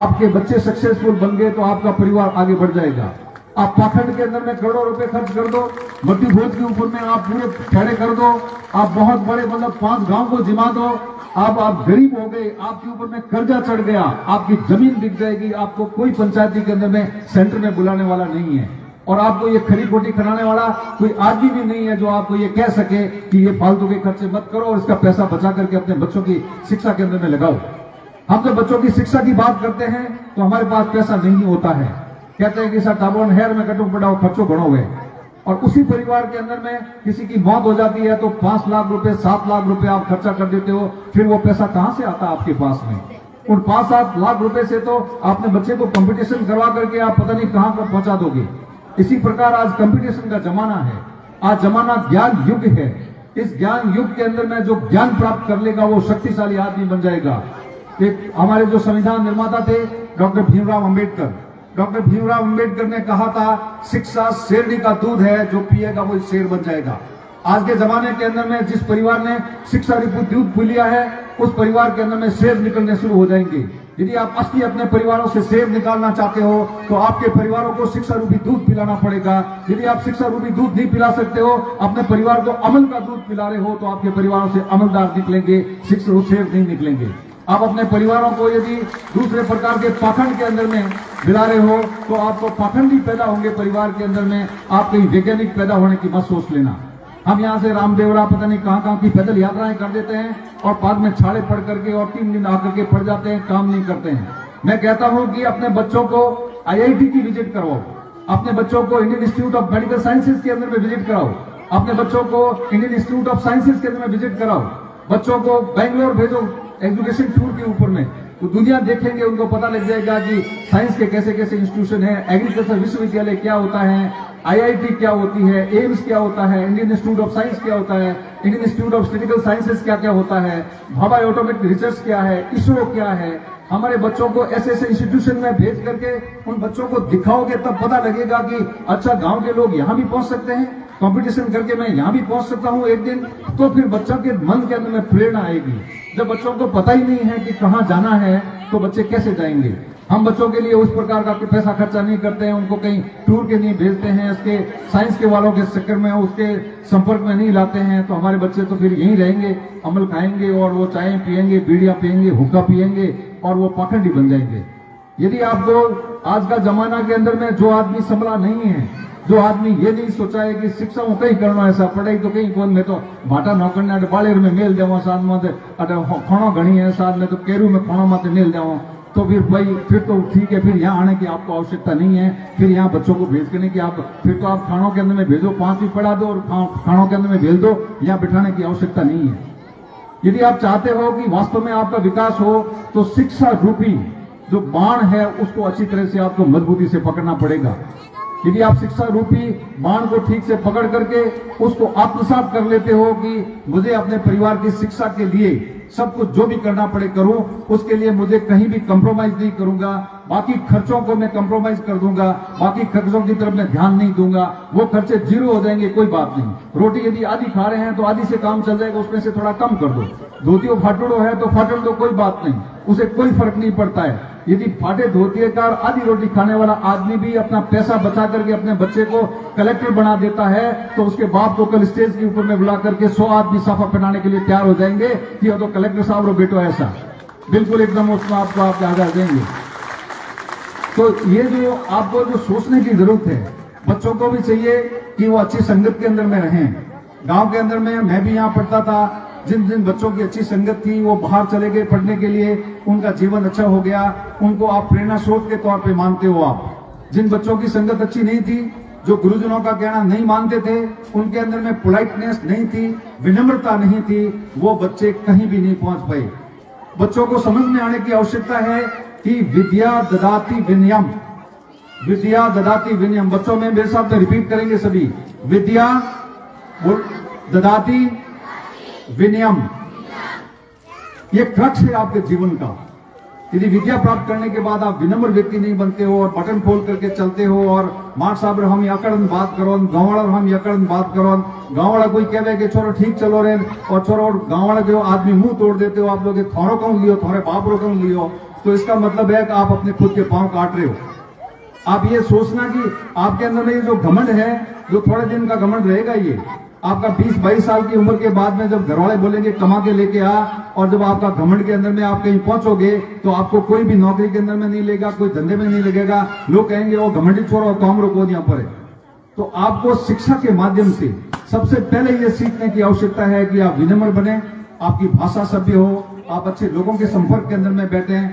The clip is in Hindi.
आपके बच्चे सक्सेसफुल बन गए तो आपका परिवार आगे बढ़ जाएगा। आप पाखंड के अंदर में करोड़ों रुपए खर्च कर दो, मट्टी भोज के ऊपर में आप पूरे खड़े कर दो, आप बहुत बड़े मतलब 5 गांव को जिमा दो, आप गरीब हो गए, आपके ऊपर में कर्जा चढ़ गया, आपकी जमीन बिक जाएगी, आपको कोई पंचायती के अंदर में सेंटर में बुलाने वाला नहीं है और आपको ये खरी खोटी कराने वाला कोई आदमी भी नहीं है जो आपको ये कह सके कि ये फालतू के खर्चे मत करो और इसका पैसा बचा करके अपने बच्चों की शिक्षा के अंदर में लगाओ। हम जब बच्चों की शिक्षा की बात करते हैं तो हमारे पास पैसा नहीं होता है, कहते हैं कि सर टाबोन हेयर में कटू पड़ाओ खर्चो बढ़ो हुए, और उसी परिवार के अंदर में किसी की मौत हो जाती है तो 5 लाख रुपए 7 लाख रुपए आप खर्चा कर देते हो, फिर वो पैसा कहां से आता है आपके पास में? उन 5-7 लाख रुपए से तो आपने बच्चे को कंपटीशन करवा करके आप पता नहीं कहां पर पहुंचा दोगे। इसी प्रकार आज कंपटीशन का जमाना है, आज जमाना ज्ञान युग है। इस ज्ञान युग के अंदर में जो ज्ञान प्राप्त कर लेगा वो शक्तिशाली आदमी बन जाएगा। एक हमारे जो संविधान निर्माता थे डॉक्टर भीमराव अंबेडकर ने कहा था शिक्षा शेरनी का दूध है, जो पिएगा वो शेर बन जाएगा। आज के जमाने के अंदर में जिस परिवार ने शिक्षा रूपी दूध पी लिया है उस परिवार के अंदर में शेर निकलने शुरू हो जाएंगे। यदि आप असली अपने परिवारों से शेर निकालना चाहते हो तो आपके परिवारों को शिक्षा रूपी दूध पिलाना पड़ेगा। यदि आप शिक्षा रूपी दूध नहीं पिला सकते हो, अपने परिवार को अमल का दूध पिला रहे हो, तो आपके परिवारों से अमलदार निकलेंगे, शिक्षा शेर नहीं निकलेंगे। आप अपने परिवारों को यदि दूसरे प्रकार के पाखंड के अंदर में मिला रहे हो तो आपको पाखंडी पैदा होंगे परिवार के अंदर में, आप कहीं वैज्ञानिक पैदा होने की मत सोच लेना। हम यहाँ से रामदेवरा पता नहीं कहां की पैदल यात्राएं कर देते हैं और बाद में छाड़े पड़ करके और 3 दिन आकर के पड़ जाते हैं, काम नहीं करते हैं। मैं कहता हूं कि अपने बच्चों को IIT की विजिट करवाओ, अपने बच्चों को Indian institute of medical sciences के अंदर में विजिट कराओ, अपने बच्चों को इंडियन इंस्टीट्यूट ऑफ साइंसेज के अंदर में विजिट कराओ, बच्चों को बेंगलोर भेजो एजुकेशन टूर के ऊपर में, तो दुनिया देखेंगे, उनको पता लग जाएगा कि साइंस के कैसे कैसे इंस्टीट्यूशन है, एग्रीकल्चर विश्वविद्यालय क्या होता है, IIT क्या होती है, एम्स क्या होता है, इंडियन इंस्टीट्यूट ऑफ साइंस क्या होता है, Indian institute of statistical sciences क्या क्या होता है, भाभा एटॉमिक रिसर्च क्या है, इसरो क्या है। हमारे बच्चों को ऐसे ऐसे इंस्टीट्यूशन में भेज करके उन बच्चों को दिखाओगे तब पता लगेगा कि अच्छा गांव के लोग यहां भी पहुंच सकते हैं, कंपटीशन करके मैं यहां भी पहुंच सकता हूं एक दिन, तो फिर बच्चों के मन के अंदर में प्रेरणा आएगी। जब बच्चों को पता ही नहीं है कि कहां जाना है तो बच्चे कैसे जाएंगे? हम बच्चों के लिए उस प्रकार का पैसा खर्चा नहीं करते हैं, उनको कहीं टूर के नहीं भेजते हैं, इसके साइंस के वालों के चक्कर में उसके संपर्क में नहीं लाते हैं, तो हमारे बच्चे तो फिर यहीं रहेंगे, अमल खाएंगे और वो चाय पियेंगे, बीड़ियां पियेंगे, हुक्का पियेंगे और वो पाखंडी बन जाएंगे। यदि आपको आज का जमाना के अंदर में जो आदमी संभला नहीं है, जो आदमी ये नहीं सोचा है कि शिक्षा में कहीं करना ऐसा पढ़ाई तो कहीं कौन, मैं तो भाटा नौकरने बाड़ेर में मेल देव साथ में खणो घनी है, साथ में तो केरू में खणो माते मेल देव, तो फिर भाई फिर तो ठीक है, फिर यहाँ आने की आपको आवश्यकता नहीं है, फिर यहाँ बच्चों को भेज करने की आप फिर तो आप खानों के अंदर में भेजो, 5वीं पढ़ा दो और खानों के अंदर में भेज दो, यहाँ बिठाने की आवश्यकता नहीं है। यदि आप चाहते हो कि वास्तव में आपका विकास हो तो शिक्षा रूपी जो बाण है उसको अच्छी तरह से आपको मजबूती से पकड़ना पड़ेगा। यदि आप शिक्षा रूपी बाण को ठीक से पकड़ करके उसको आत्मसात कर लेते हो कि मुझे अपने परिवार की शिक्षा के लिए सब कुछ जो भी करना पड़े करूं, उसके लिए मुझे कहीं भी कंप्रोमाइज नहीं करूंगा, बाकी खर्चों को मैं कंप्रोमाइज कर दूंगा, बाकी खर्चों की तरफ मैं ध्यान नहीं दूंगा, वो खर्चे 0 हो जाएंगे, कोई बात नहीं। रोटी यदि आधी खा रहे हैं तो आधी से काम चल जाएगा, उसमें से थोड़ा कम कर दो। धोतियों फाटड़ो है तो फाटड़ दो, कोई बात नहीं, उसे कोई फर्क नहीं पड़ता है। यदि फाटे धोती का आधी रोटी खाने वाला आदमी भी अपना पैसा बचा करके अपने बच्चे को कलेक्टर बना देता है तो उसके बाप को कल स्टेज के ऊपर में बुला करके 100 आदमी साफा पहनाने के लिए तैयार हो जाएंगे कि तो कलेक्टर साहब रो बेटो ऐसा, बिल्कुल एकदम उसमें आपको आप आधार देंगे। तो ये जो आपको जो सोचने की जरूरत है, बच्चों को भी चाहिए कि वो अच्छी संगत के अंदर में रहें। गांव के अंदर में मैं भी यहाँ पढ़ता था, जिन जिन बच्चों की अच्छी संगत थी वो बाहर चले गए पढ़ने के लिए, उनका जीवन अच्छा हो गया, उनको आप प्रेरणा स्रोत के तौर पे मानते हो। आप जिन बच्चों की संगत अच्छी नहीं थी, जो गुरुजनों का कहना नहीं मानते थे, उनके अंदर में पोलाइटनेस नहीं थी, विनम्रता नहीं थी, वो बच्चे कहीं भी नहीं पहुंच पाए। बच्चों को समझ में आने की आवश्यकता है कि विद्या ददाति विनयम, विद्या ददाति विनयम। बच्चों में मेरे साथ रिपीट करेंगे सभी, विद्या ददाति विनयम, ये क्रक्स है आपके जीवन का। यदि विद्या प्राप्त करने के बाद आप विनम्र व्यक्ति नहीं बनते हो और बटन खोल करके चलते हो और मार साहब हम यकड़न बात करो, गाँव वाला हम यकड़न बात करो, गाँव वाला कोई कहे कि छोरो ठीक चलो रे और छोरो गाँव वाला जो आदमी मुंह तोड़ देते हो आप लोग, थोड़ो कौन लियो, थोड़े बाप रो कौन लियो, तो इसका मतलब है कि आप अपने खुद के पांव काट रहे हो। आप ये सोचना कि आपके अंदर में ये जो घमंड है, जो थोड़े दिन का घमंड रहेगा, ये आपका 20-22 साल की उम्र के बाद में जब घरवाले बोलेंगे कमा के लेके आ, और जब आपका घमंड के अंदर में आप कहीं पहुंचोगे तो आपको कोई भी नौकरी के अंदर में नहीं लेगा, कोई धंधे में नहीं लगेगा। लोग कहेंगे वो घमंडी छोरा और काम रोको यहाँ पर है। तो आपको शिक्षा के माध्यम से सबसे पहले ये सीखने की आवश्यकता है कि आप विनम्र बने, आपकी भाषा सभ्य हो, आप अच्छे लोगों के संपर्क के अंदर में बैठे हैं।